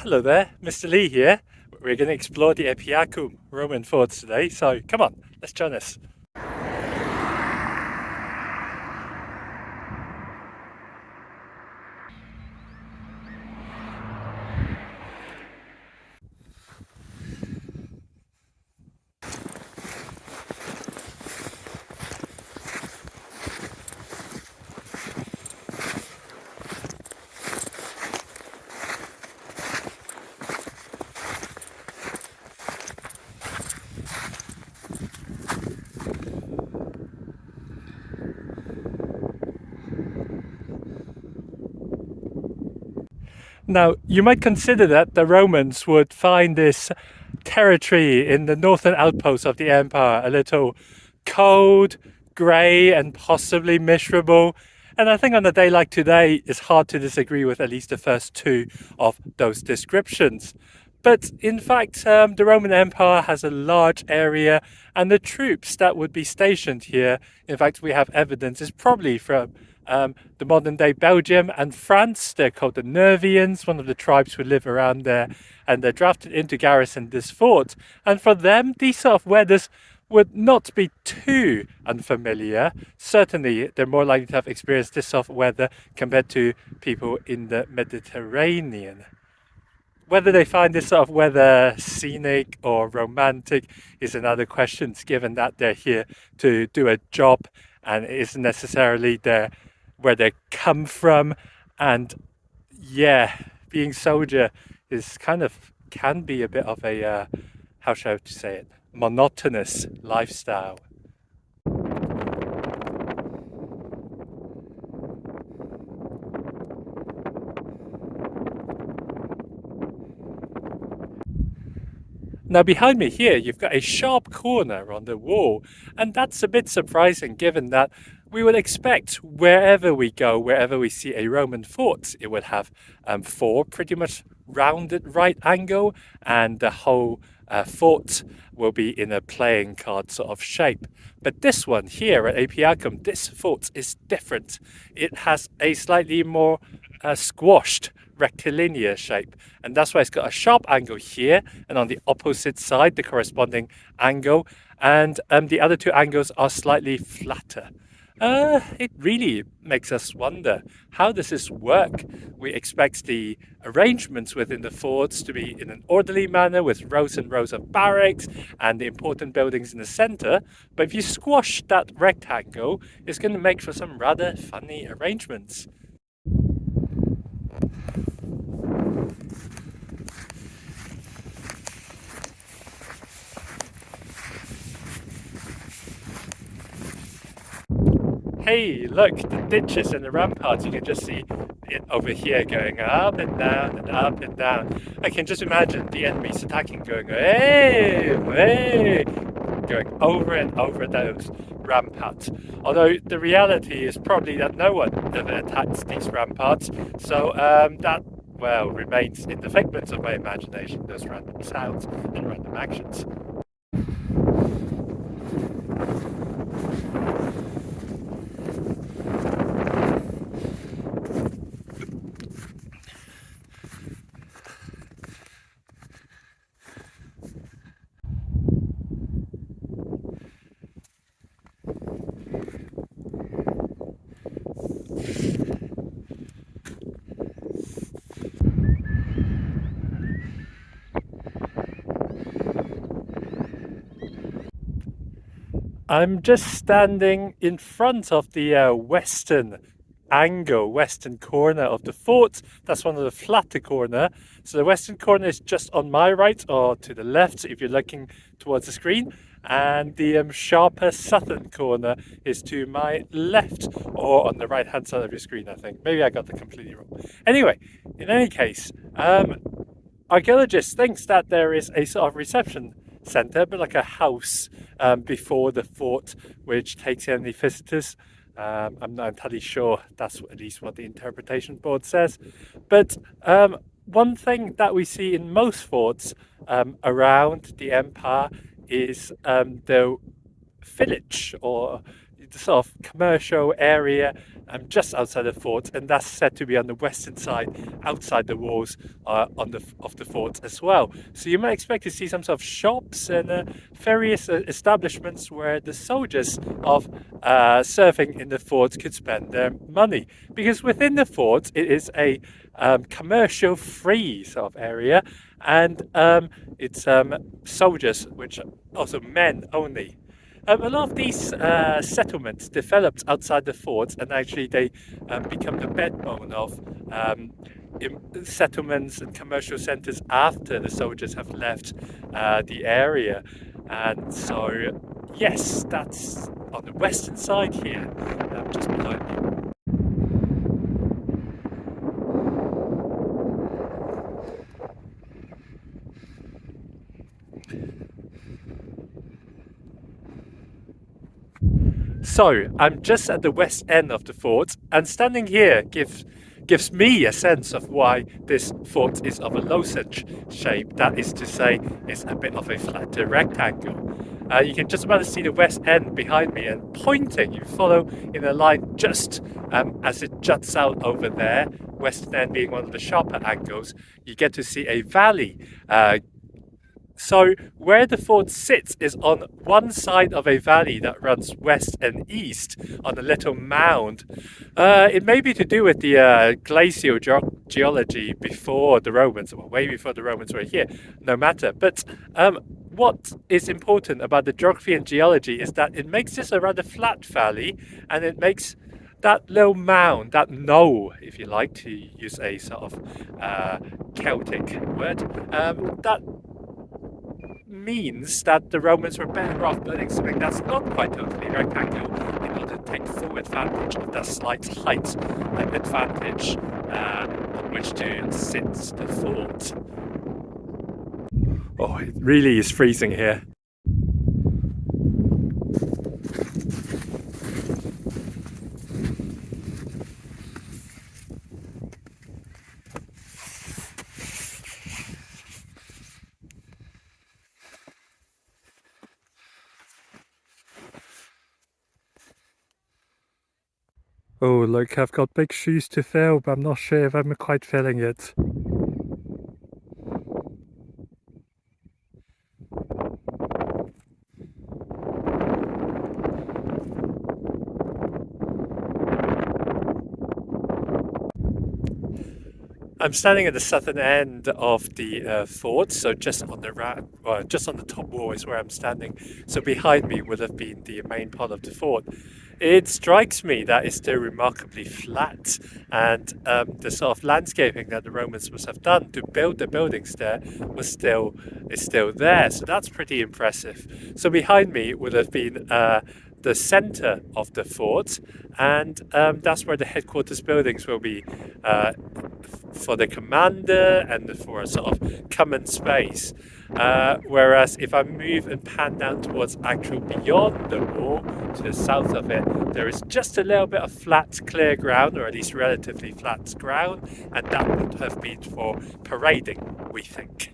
Hello there, Mr. Lee here. We're going to explore the Epiacum Roman forts today, so come on, let's join us. Now, you might consider that the Romans would find this territory in the northern outposts of the empire a little cold, grey, and possibly miserable. And I think on a day like today, it's hard to disagree with at least the first two of those descriptions. But in fact, the Roman Empire has a large area, and the troops that would be stationed here, in fact, we have evidence, is probably from the modern day Belgium and France. They're called the Nervians, one of the tribes who live around there, and they're drafted into garrison this fort. And for them, these sort of weathers would not be too unfamiliar. Certainly, they're more likely to have experienced this sort of weather compared to people in the Mediterranean. Whether they find this sort of weather scenic or romantic is another question, given that they're here to do a job and it isn't necessarily where they come from. And yeah, being soldier is can be a bit of a how shall I say it, monotonous lifestyle. Now behind me here, you've got a sharp corner on the wall, and that's a bit surprising given that we would expect wherever we go, wherever we see a Roman fort, it would have four pretty much rounded right angle, and the whole fort will be in a playing card sort of shape. But this one here at Apiacum, this fort is different. It has a slightly more squashed rectilinear shape, and that's why it's got a sharp angle here, and on the opposite side the corresponding angle, and the other two angles are slightly flatter. It really makes us wonder, how does this work? We expect the arrangements within the forts to be in an orderly manner with rows and rows of barracks and the important buildings in the center, but if you squash that rectangle, it's going to make for some rather funny arrangements. Hey, look, the ditches and the ramparts, you can just see it over here going up and down and up and down. I can just imagine the enemies attacking, going, hey, hey, going over and over those ramparts. Although the reality is probably that no one ever attacks these ramparts, so that, well, remains in the figments of my imagination, those random sounds and random actions. I'm just standing in front of the western corner of the fort. That's one of the flatter corner. So the western corner is just on my right or to the left if you're looking towards the screen. And the sharper southern corner is to my left or on the right hand side of your screen, I think. Maybe I got that completely wrong. Anyway, in any case, archaeologists thinks that there is a sort of reception centre, but like a house before the fort, which takes in the visitors. I'm not entirely sure that's at least what the interpretation board says. But one thing that we see in most forts around the empire is the village or sort of commercial area just outside the fort, and that's said to be on the western side, outside the walls of the fort as well. So you might expect to see some sort of shops and various establishments where the soldiers of serving in the fort could spend their money. Because within the fort, it is a commercial free sort of area, and it's soldiers, which also men only. A lot of these settlements developed outside the forts, and actually they become the backbone of settlements and commercial centres after the soldiers have left the area. And so, yes, that's on the western side here, just behind me. So I'm just at the west end of the fort, and standing here gives me a sense of why this fort is of a lozenge shape. That is to say, it's a bit of a flatter rectangle. You can just about see the west end behind me, and pointing, you follow in a line just as it juts out over there, western end being one of the sharper angles, you get to see a valley. So where the fort sits is on one side of a valley that runs west and east on a little mound. It may be to do with the glacial geology before the Romans, or way before the Romans were here, no matter. But what is important about the geography and geology is that it makes this a rather flat valley, and it makes that little mound, that knoll, if you like to use a sort of Celtic word, that means that the Romans were better off building something that's not quite totally rectangular in order to take full advantage of that slight height advantage on which to sit the fort. Oh, it really is freezing here. Oh, look, I've got big shoes to fill, but I'm not sure if I'm quite filling it. I'm standing at the southern end of the fort, so just on the top wall is where I'm standing. So behind me would have been the main part of the fort. It strikes me that it's still remarkably flat, and the sort of landscaping that the Romans must have done to build the buildings there is still there. So that's pretty impressive. So behind me would have been the center of the fort, and that's where the headquarters buildings will be for the commander and for a sort of common space. Whereas if I move and pan down towards actual beyond the wall to the south of it, there is just a little bit of flat clear ground, or at least relatively flat ground, and that would have been for parading, we think.